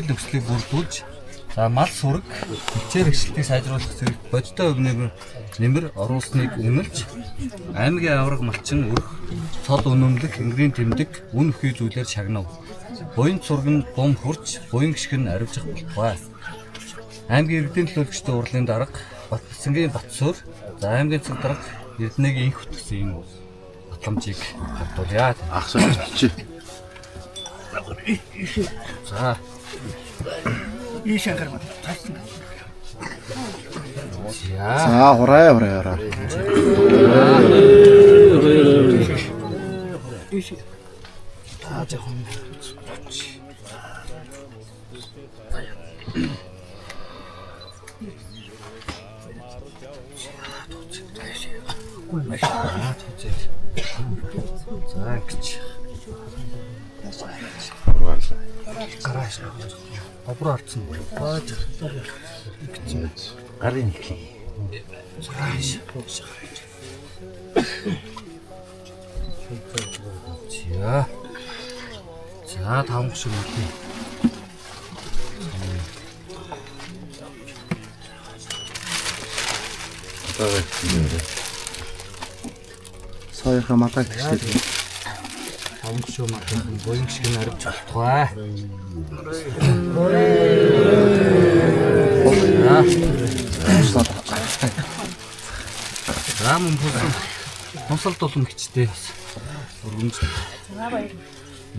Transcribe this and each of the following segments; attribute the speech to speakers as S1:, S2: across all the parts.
S1: бүхий л нөхцөлийг бүрдүүлж за мал сүрэг хичээл хэрэгшлтийг сайжруулах зэрэг бодиттой өвнөөр нэмэр оруулсныг үнэлж аймгийн авраг малчин өрх цол үнэмлэх энгэрийн тэмдэг үн бүхий зүйлээр шагнав. Буян цураг нь бом хурж буян гიშг нь аривжих болтугай. Аймгийн иргэдийн төлөөлөгчдийн урлын дарга Батцэнгийн Батсуур за аймгийн цаг дарга Эрдэнэгийн инх хөтгсөн энэ батламжийг хадгалъя.
S2: Ахсаж чи.
S1: За.
S3: Ийшээ гармаа. Тасна.
S2: За хураа.
S3: Ийшээ. Та жоохон.
S1: За гэж. Гарааш. Оброо арцсан.
S2: Гарын ихлээ.
S1: За таван шиг үлээ.
S2: Саяхан матаг тэгшээ.
S1: Таван шиг матаг буян шиг нь аривч болтугай. Рамын бүсэн хонсол дулам хичтэй бас өргөмж.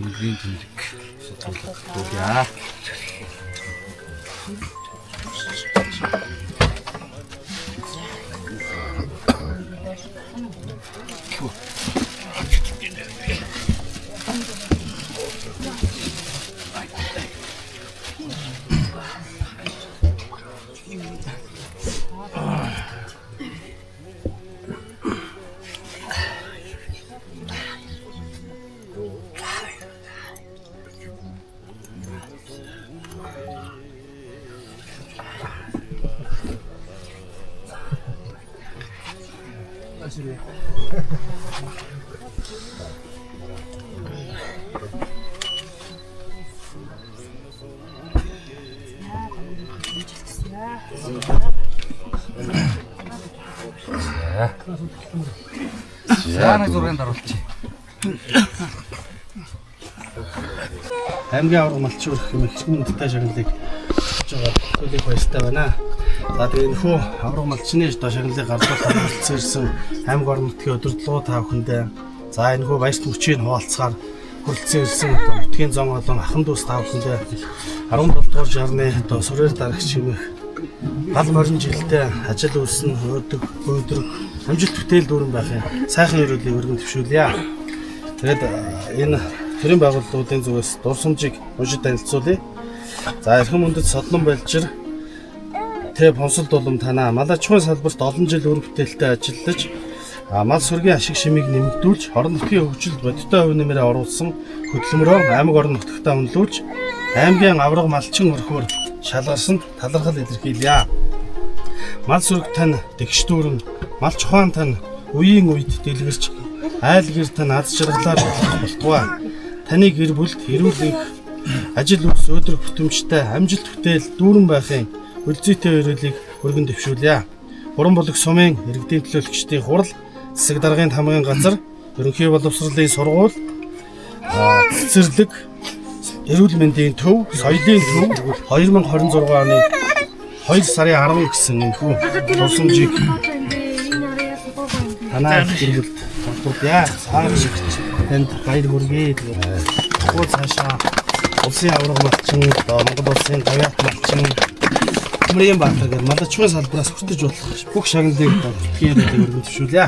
S1: Энгэрийн тэмдэг судалгуулъя. За нэг зургийн даруулчих.
S3: Аймгийн авраг малчин өрх хэмээх хүндтэй шагналыг хийж байгаа төлөв баяртай байна. За тэгээ энэ хүү авраг малчны шагналыг гаргуулах хэрэгцээ ирсэн аймаг орон нутгийн өдөрлөгөө та бүхэндээ за энэ хүү баярт мөчийг хуваалцахаар хүрэлцэн ирсэн нутгийн зам болон ахын дүүс та бүхэндээ 17 дугаар жарны сүрээр дарагч хэмээх гал морин жилдээ ажил үйлсэн өдрөг амжилт бүтээл дүүрэн байхын сайхан өрөөлийг өргөн төвшүүлье. Тэгээд энэ төрийн байгууллагуудын зүгээс дурсамжийг уншиж танилцуулъя. За эрхэм үндэт Содлон Балжир Тэв Хонсол дулам танаа малачхуй салбарт олон жил өр бүтээлтэй ажиллаж мал сүргийн ашиг шимийг нэмэгдүүлж орон нутгийн хөгжилд бодиттой хувь нэмрээ оруулсан хөдөлмөрөө аймаг орон нутгтаа үнэлүүлж аймгийн авраг малчин өрхөөр шалгарсанд талархал илэрхийлье. Мал сүрэг тань дэгш дүүрэн мал чухаан тань үеийн үед дэлгэрч айл гэр тань аз жаргалаар болтугай. Таны гэр бүлд эрүүл их ажил үйлс өдрөг бүтэмжтэй амжилт бүтээл дүүрэн байхын үлзийтэй өрөөлийг өргөн дэвшүүлье. Гурван бүлэг сумын иргэдийн төлөөлөгчдийн хурал, засаг даргын хамгийн газар, ерөнхий боловсролын сургууль, цэцэрлэг, эрүүл мэндийн төв, соёлын төв 2026 оны 2 сарын 10 гэсэн энэхүү тусламжийг танаа гэр бүлд тулгуурлая. Энд баяр хүргэе. Тэгвэл цаашаа улсын авраг малчин, Монгол улсын гавьяат малчин Мөрийн баатар малчмын салбараас хүртэж болох бүх шагналыг хийгээд өргөн төвшүүлье.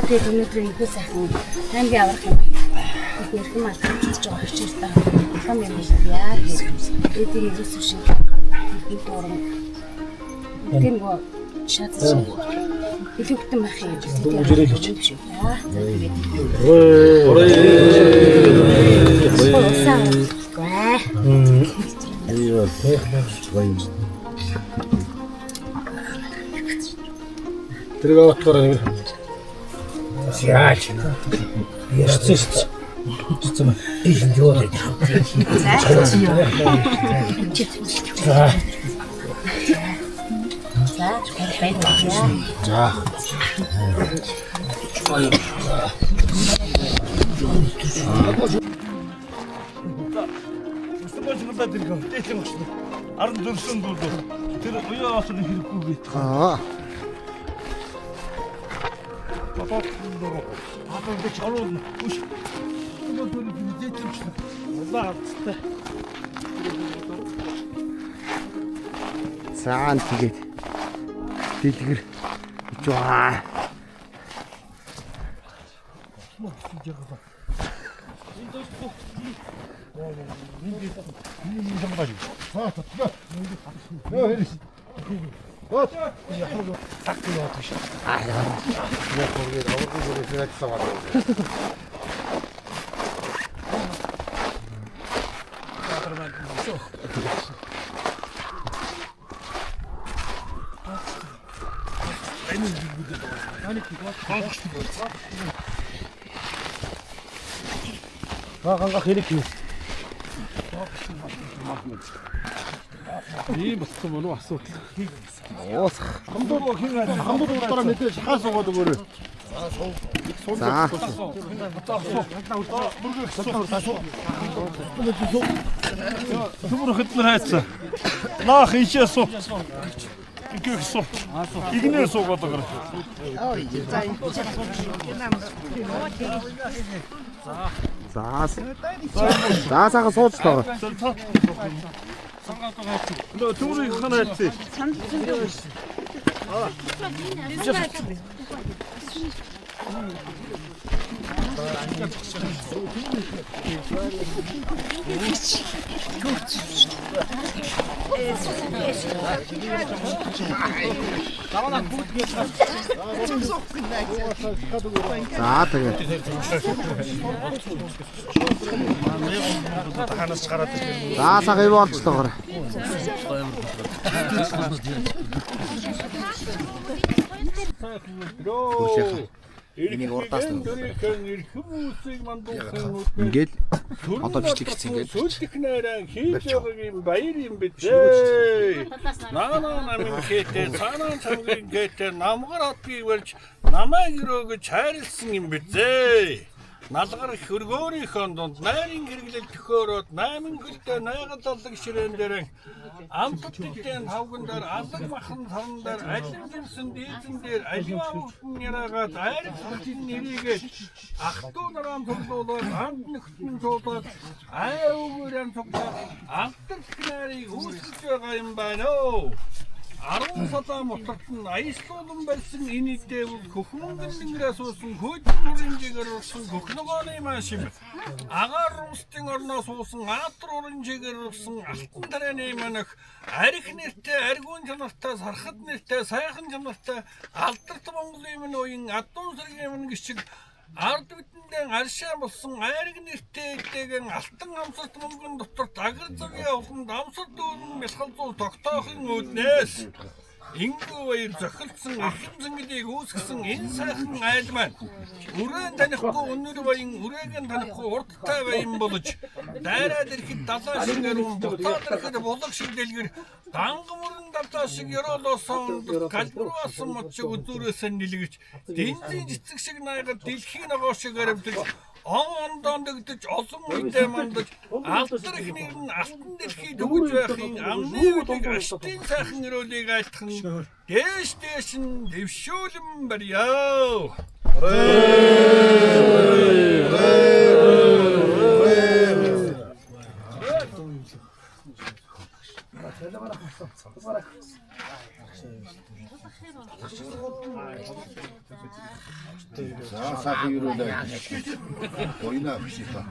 S4: Тэгээд өнөөдөр энэ сайхан аймгийн аврах юм. Ирхэн малчилж байгаа хичээлтэй хам юм яа. Эдийн ерөөсөө шиг энэ дуран. Тийм гоо шатаж илүүхтэн байх юм. Үжирэл хийж байна.
S3: тэрийг отгоор нэг хам. Яаж? Ярьсан шүү дээ. Цэцэн ийм юу вэ? За.
S5: Надад ирэх юм. Дээшээ очно. 14 дүүд. Тэр уяа осны хэрэггүй гээ. Папад дөрөв. Апаа гэж ороод. Үш. Дөрөв дээшээ очно. Улааттай.
S2: Цаан тэгээд дэлгэр ичваа.
S3: Ганга хэрэг юм. Ийм болсон мөн үү асуудал.
S2: Хамдууд удаараа мэдээж хаа суугаад өгөөрэй. За.
S5: Түмөр хөдлөр хайцсан. Наах ичээ суу. Игээс суу. Игнээ суугаад байгаа.
S2: За цаага сууж таа.
S5: Түмрийг ханаач.
S2: За тэгээд.
S5: Ханаас гараад ирсэн.
S2: За цаага ив болцлоо.
S5: Энийг урдаас нь хүмүүс мандуусан
S2: Ингээд одоо бичлэг хийсэн ингээд.
S5: Сүлдхнээрээ хийж байгаагийн баяр юм бизээ. Наа намын хэтэ цаанаа цамгийн хэтэ намгар хотгийг барьж намайг өрөөгөж хайрлсан юм бизээ. Налгар хөргөөнийхөө дунд найрын хэрэглэл төхөөрөөд 8 гэлтэй найгаллаг ширээн дээр амттдын тавган дээр алаг махан сан дээр алимжинсэн дээдэн дээр аливаа өвтөн яраагаад айрхтын нэрийгээд ах トゥ нарaan тоглуулаад анд нөхтөн цуудаад ай өгөөрэн цуглаад амттд нарыг үүсгэж байгаа юм байна оо. 10 сая мотогт нь аяслуулан барьсан энэ дэвэл хөхмөнгөндөнгөөс уусан хөөдөн оранжигээр урсан хөхнөгөөний машин. Агаар рустын орноос уусан аатар оранжигээр урсан алтан тарааны манах арх нэртэй, аргуун чанартай, сархад нэртэй, сайхан чанартай алдарт Монголын минь уян адуун сэргийн минь гिचг ард бидэндээ аршаа болсон айраг нэртэй эдэгэн алтан амсарт мөнгөн дотор агар цагийн уланд амсар дүүрэн бэлхалзуу тогтоохын үүднээс Ингүү баяр зохилсон ихэмсэн гэдгийг үүсгэсэн энэ сайхан айл маань үрэн танихгүй өнөр баян үрээгийн танихгүй урдтай баян болж дайраад ирэхэд далаа шиг аруун бутаад ирэхэд булаг шиг дэлгэр дангамрын далаа шиг ёроолоосон калбруасан мочиг үзүүрээсээ нэлгэж дэнзийн цэцэг шиг найгаад дэлхийн ногоо шиг аривдж он дондогдож олон үедээ мандаж алдар ихнийг нь алтан дэлхий төгөж байхын амны үлийг аштын сайхан өрөөлийг айлтхан дээш нь дэвшүүлэн барьяа.
S2: За сайхан юуруу. Ойна биш та.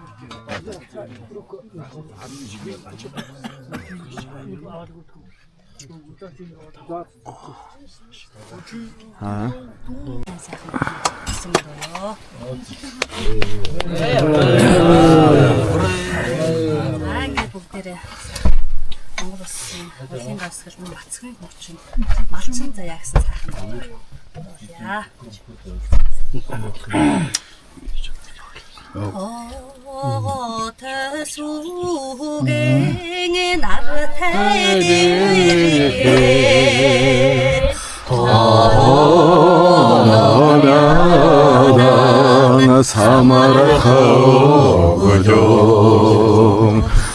S4: Монгол улсын хуулийн даасгал мөн бацгийн хуучин малчин заяа гэсэн сайхан яа. 태수갱의 나르테게
S2: 나나나 사마라카오정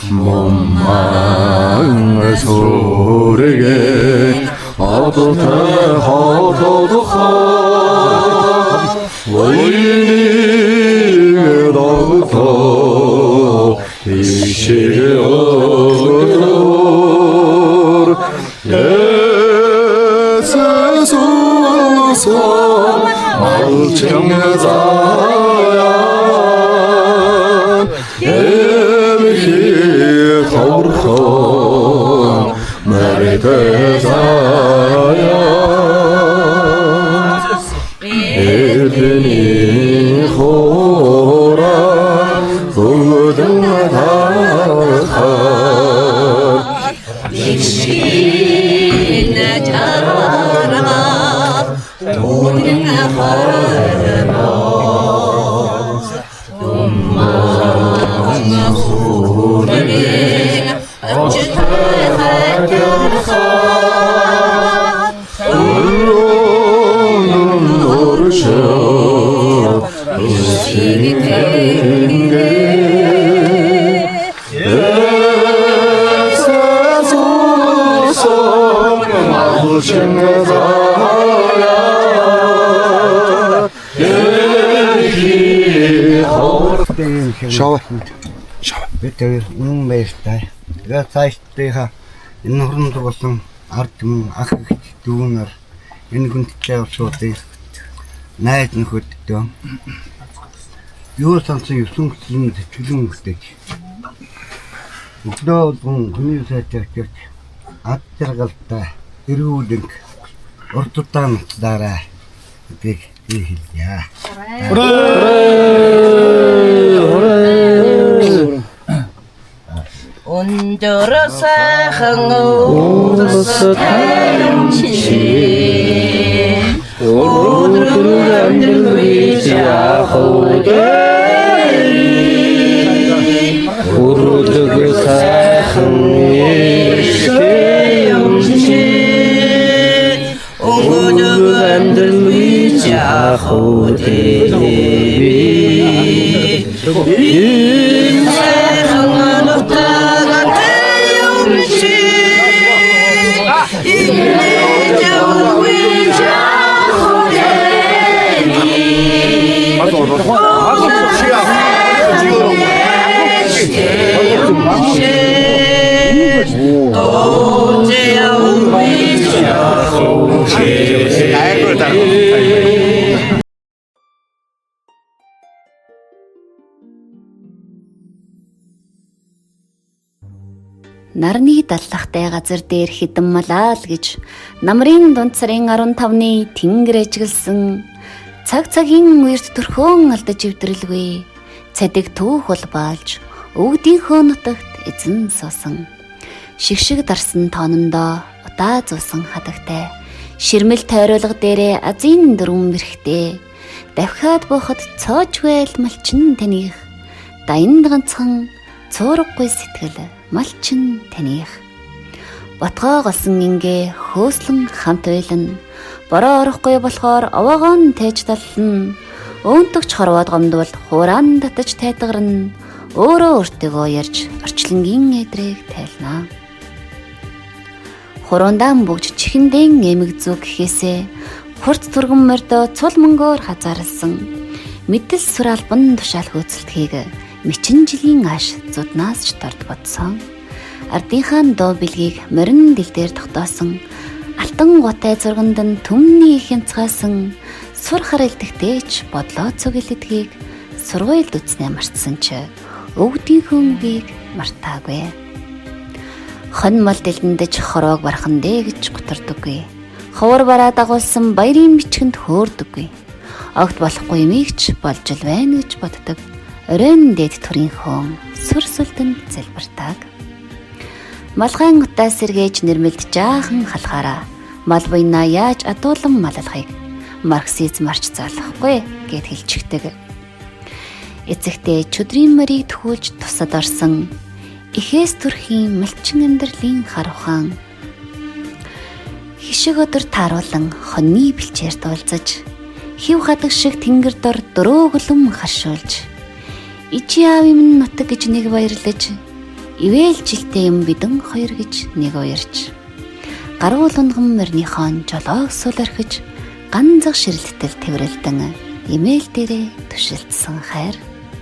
S2: 몸망 소리게 어두테 허도도하 원리게 더부터 이시어를 예세소서 알청자야 예미히 거울허 머리대자야 일빈이 호라 우등하다
S4: 익시나 자라라 동등하하라 동망아 소리게 어찌하하려하
S2: 울로는 노르셔 의식이 된게 예사소서 마주친다야 예기 허울
S6: Шава. Би тэр үнэн баяртай. Тэгээ цаашдынхаа энэ хуранд болсон ард түмэн ах их дүүнээр энэ хүндтэй усуудыг найд нөхөддөө. Юу сансан 9 хүслийн төчлөн өгдөг. Өглөө хүний сайтай ад тэргалтай эргүүлэнг урдтаа нутдаараа гэдэг хэлье.
S4: 온저러 사항오서 타영치 오르르 위자호대 오르르 사항이 세영치 오르르 위자호대
S7: Нарны даллахтай газар дээр хідэн малаал гэж намрын дунд сарын 15-ны тэнгэр ажигласан цаг цагийн үерт төрхөн алдаж өвдрэлгүй цадиг түүх бол баалж өвдийнхөө нутагт эзэн суусан шигшиг дарсан тоонондоо удаа зуусан хадагтай ширмэл тойруулга дээрээ азийн дөрвөн мэрхтэй давхиад буухад цоож байл малчин таних дайнд ганцхан цуурахгүй сэтгэл малчин таних ботгоо голсон ингээ хөөслөн хамт байлна бороо орохгүй болохоор овоогоон тээж таллна өөнтөгч хорвоод гомдвол хураан татаж тайтгарна өөрөө өөртөө ярьж орчлонгийн эдрийг тайлнаа хуруундаа бүгж чихэндэн эмэг зүг гэхээсээ хурц түргэн мордоо цул мөнгөөр хазаарлсан мэдэл сүр албан тушаал хөөцөлтгийг мэчин жилийн ааш зуднаас ч дорд бодсон. Ардынхаа доо билгийг морин дил дээр тогтоосон. Алтан гутай зурганд нь төмний их хянцгаасан сур харилдагтэйч бодлоо цуглэдгийг сургуульд үзнэ марцсан ч өвгдийнхөө үгийг мартаагүй. Хон мал дэлдэндэж хороог бархан дээ гэж гутардаггүй. Ховор бараа дагуулсан баярын бичгэнд хөөрдөггүй. Огт болохгүй юмигч болж л байна гэж боддог. Оройн дээд төрийн хөөн сүр сүлдэнд залбирдаг. Малгайн утаа сэргээж нэрмэлд жаахан халахаараа мал буйнаа яаж адуулан маллахыг марксизм арч заалахгүй гэд хэлчихдэг. Эцэгтэй чөдрийн морийг төхүүлж тусад орсон эхээс төрхийн малчин амьдралын хар ухаан. Хишиг өдөр тааруулан хоньны бэлчээр дуулзаж хив хадаг шиг тэнгэр дор дөрөөгөлөм харшуулж ичи аав минь нутаг гэж нэг баярлаж ивэл жилтэй юм бидэн хоёр гэж нэг уярж гаруул унган морныхон жолоог сул орхиж ганцх ширэлтэл тэврэлдэн имэйл дээрээ түшилдсэн хайр